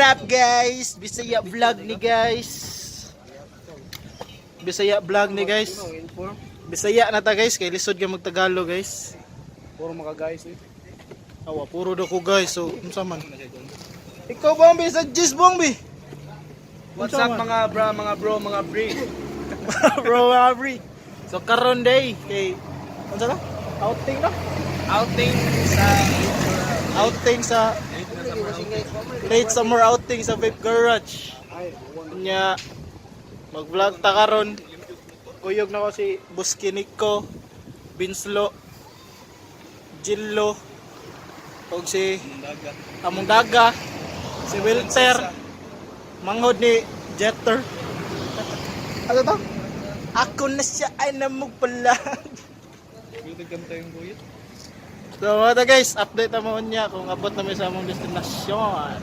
What up guys? Bisaya vlog ni guys. Bisaya vlog ni guys. Bisaya na ta guys, kay lisod ka magtagalog guys. Puro mga guys eh. Awa, puro do ko guys. So, unsa man? Ikaw Bombi sa Jis Bombi. What's up mga bro, mga bre. Bro, Abri. So karon day kay unsa ka? Outing na? Outing sa late summer outing sa Vape Garage. Nya mag-vlog ta karon. Kuyog na ko si Buskiniko, Binslo, Jillo, og si Among Daga, si Wilter, manghod ni Jetter. Ano to? Ako na siya ay namugpalag. Buti kanta yung buyot. So mga guys, update naman niya kung abot namin sa among destinasyon.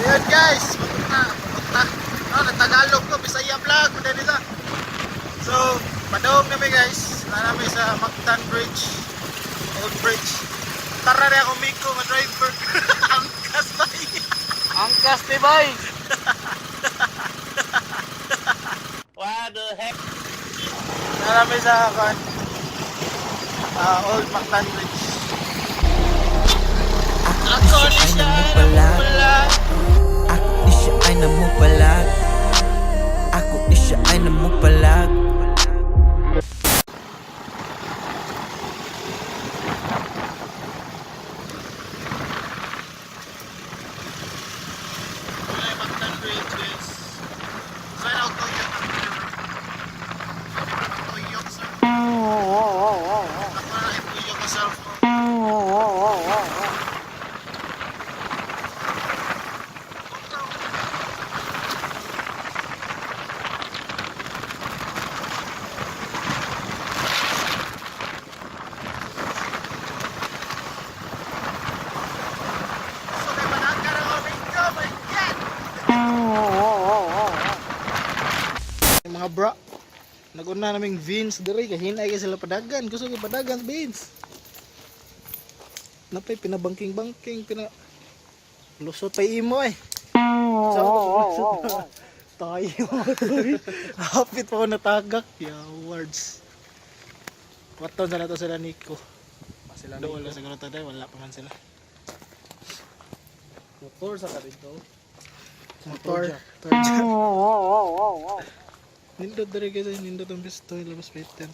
Ayan guys, pupunta. Nagtagalog ko, Bisaya vlog, madali na. So, padawag namin guys. Wala namin sa Mactan Bridge, Old Bridge. Tara na ako Miko, nga driver. Angkas ba iya? Angkas te bay. What the heck? Wala namin sa Old Mactan Bridge. Ako ni siya namumula. Ako di siya ay namupalag. Ako di siya ay namupalag. Wala yung Mactan Bridge guys. Sign out to you. Tuyok sir. Ako na ituyok ko cellphone. Mga bra, nag-una naming beans diri kay hinay kay sila padagan, gusto ko padagan beans. Napay pinabangking-bangking, lusot pa imo eh. Tayo. Hapit pa ko natagak, words. Waton sa nato sila Nico. Sila Doon lang siguro tayo, wala pa man sila. motor sa dito. Motor. Nindot dari guys, nindot ang pisto, labas peten.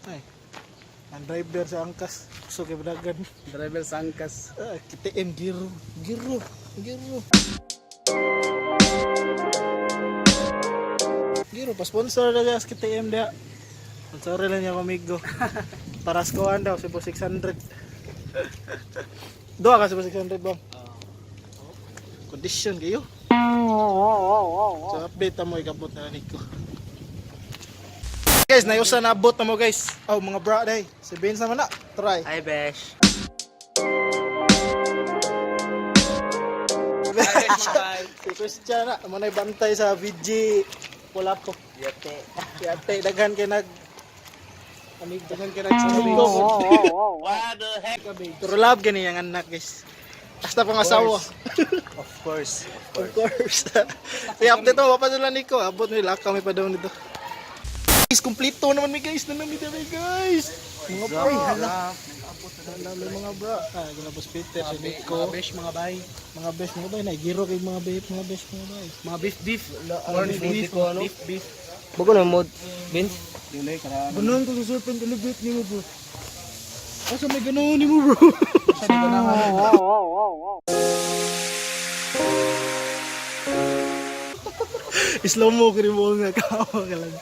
Ay, ang driver sa angkas, gusto kay badagan. Driver sa angkas. KTM giro. Giro, pa-sponsor na guys KTM dia. Sponsor lang niya kamigo. Paras ko daw, sibo 600. Doa ka sibo 600 bang? Condition kayo. So update mo ikabot na Nico. Guys, nayusa na abot na mo guys. Oh, mga bra day. Si Vince naman na. Try. Hi, Besh. Si Christian na. Manay bantay sa VG. Wala po. Yate. Daghan kay nag... Amig, daghan kay nag... What the heck? Pero love gani yung anak guys. Hasta pang asawa. Of course. Of course. Kaya update to, papadala Nico. Abot nila kami pa daw nito. Guys, kumpleto naman mi guys. Nanami kami guys. Mga boy, hala. Hala mga bra. Ginabos Peter, si Nico. Mga Besh, mga bay. Mga best mga bay. Nagiro kay mga bay. Mga best mga bay. Mga beef. Orange beef. Beef. Bago na mod, Vince. Ganun ko sa serpent elevate ni mo bro. Asa may ganun ni mo bro? Slow mo kini mo nga kawa ka lang.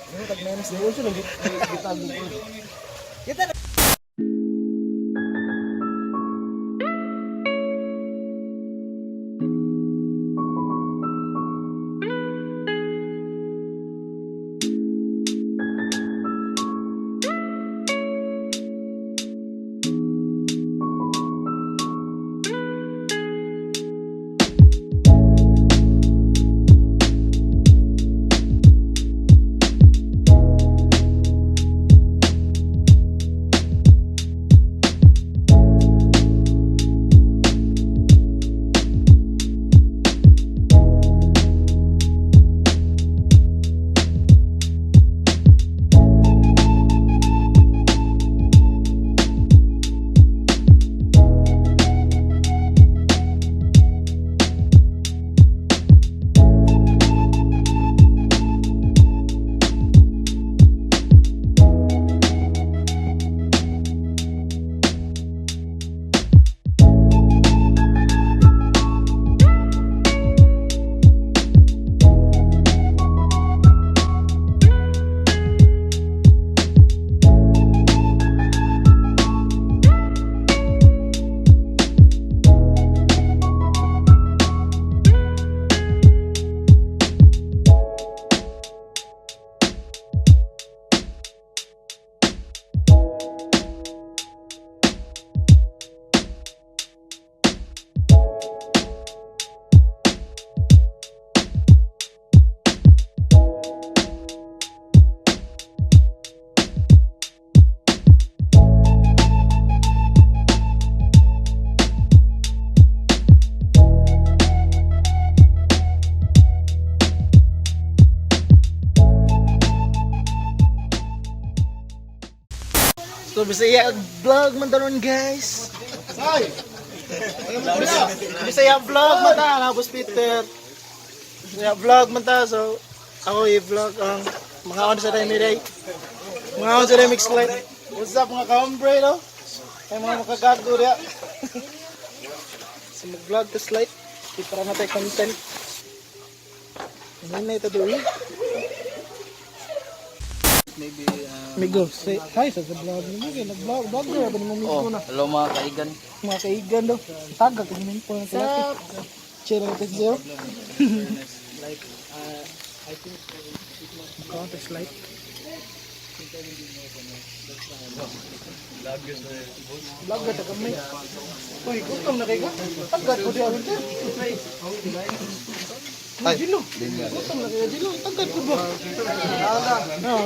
So Bisaya vlog man daron guys. Say. Bisaya vlog man ta, Nabos Peter. Bisaya vlog man ta, so ako i-vlog ang mga on sa time day. Mga on sa mix light. What's up mga ka-hombre no? Ay mga makagago dia. So mag-vlog to slide. Para na tayo content. Ano na ito doon? Maybe, Migo, say hi sa vlog ni Migo. Nag-vlog, vlogger ba ni mo Migo na? Hello mga kaigan. Mga kaigan daw. Taga ko naman po ng kalaki. Share natin zero. Like, I think counter slide. Vlogger ta kami. Uy, gutom na kayo. Tagat ko di awin ka. Ay, Dilo. Gutom na kayo, Dilo. Tagat ko ba?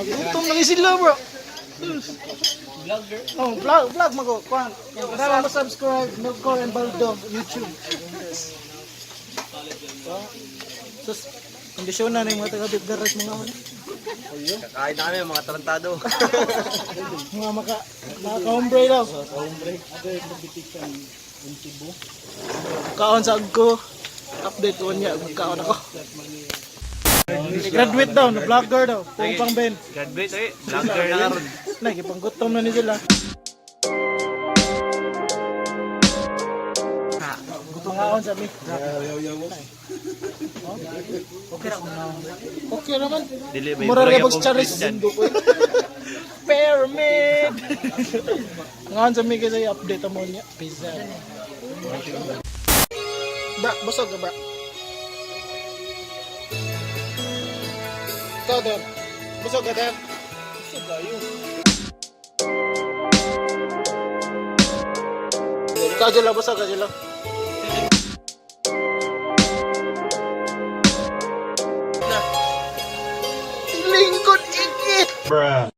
Gutom na kayo sila, bro. Vlogger? Oh, vlog mo ko. Kuhan. Kailangan mo subscribe, Milkor and Baldo, YouTube. Sus, kondisyon na ng mga taga-beef garage mga ano. Kakain na kami mga tarantado. Mga ka-hombre daw. Kaon sa agko. Update ko niya, magkaon ako. Graduate daw, na vlogger daw. Kung pang Ben. graduate eh. Vlogger na ron. Nakipanggutom na ni sila. Gutom sa mi. Okay naman. Dili ba Mura yung na box charis. Pyramid. Ngayon sa mi kasi update mo niya. Pizza. Bra, busog ka bra. Ikaw din. Busog ka din. Kadyo lang, basta kadyo lang. Lingkod ikit! Bruh.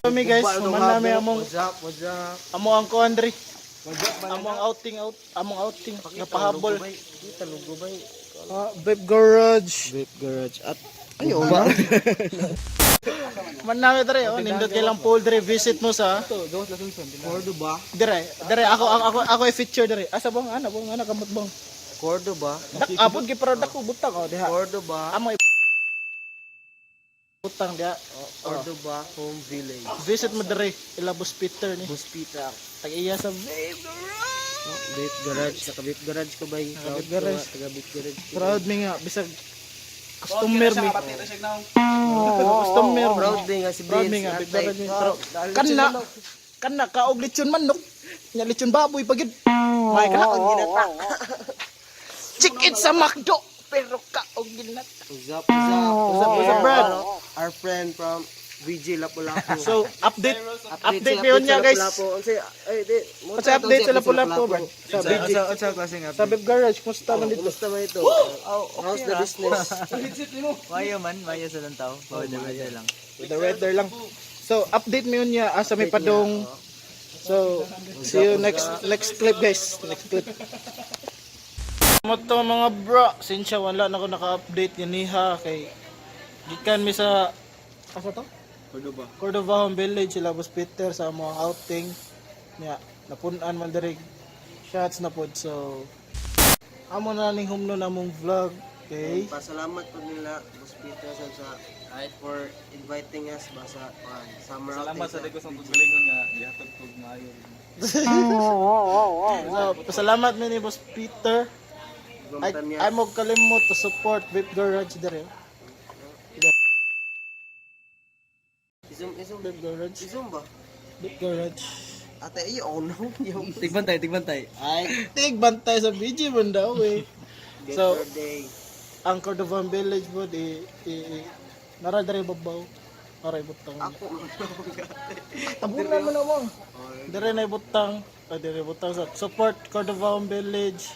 Kami guys, human namin among What's up? ang kuandri. Among outing napahabol. Kita lugo ba? Vape Garage. Vape garage at Ayo ba? Man namin dre, nindot kay lang pool dre, visit mo sa Cordoba. dire ako i-feature dire. Asa bang ana kamot bang. Cordoba. Apod gi pero dako butang diha. Cordoba. Amo butang diha. Cordoba Home Village. Visit mo dire, Ilabos Peter ni. Hospital. Tag-iya sa Vape Vape garage. Naka vape garage ka ba? Vape garage. Taga vape garage. Proud mi nga bisag customer mi. Customer. Proud din nga si Proud Vince. mi nga Vape Garage mi. Pero kana kaog lechon manok. Nya lechon baboy pagid. May kana og ginata. Chicken sa McDo pero kaog ginata. What's up, Brad? Our friend from VJ Lapu-Lapu. So, update mi niya guys. Kasi update sila Lapu-Lapu bro. Sa BG. Sa klaseng Sa Vape Garage, kumusta man dito? Kumusta ba ito? How's the business? Mayo sa lantaw. Bawal na lang. The weather lang. So, update mi niya asa may padong. So, see you next clip guys. Next clip. Moto mga bro, sinsya wala na ako naka-update niha kay gikan mi sa asa to? Cordova Home Village, Ilabos Peter sa mga outing niya. Napunan man diri shots na pod. So, amo na ning humno namong vlog. Okay. Pasalamat po nila Hospital sa for inviting us ba sa summer outing. Salamat sa deko sa pagbalingon nga gihatod kog maayo. So, pasalamat mi ni Boss Peter. Ay mo kalimot to support Vape Garage dere. Isum Vape Garage. ba? Vape Garage. Ate iyo no. Tigbantay. Ay, tigbantay sa BG man daw eh. So, Birthday. ang Cordova Village po di nara dere babaw. Aray butang. Ako Tabunan mo naman. Dire na butang. Dire butang sa support Cordova Village,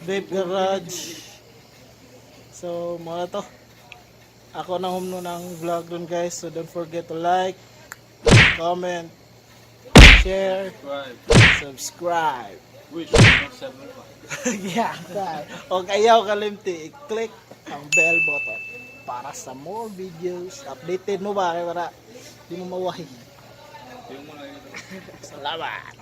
Vape Garage. So, mga to. Ako na humno ng vlog dun guys. So, don't forget to like, comment, share, subscribe. Yeah, guys. O ayaw kalimti, i-click ang bell button para sa more videos. Updated mo ba? Para di mo mawahi. Salamat.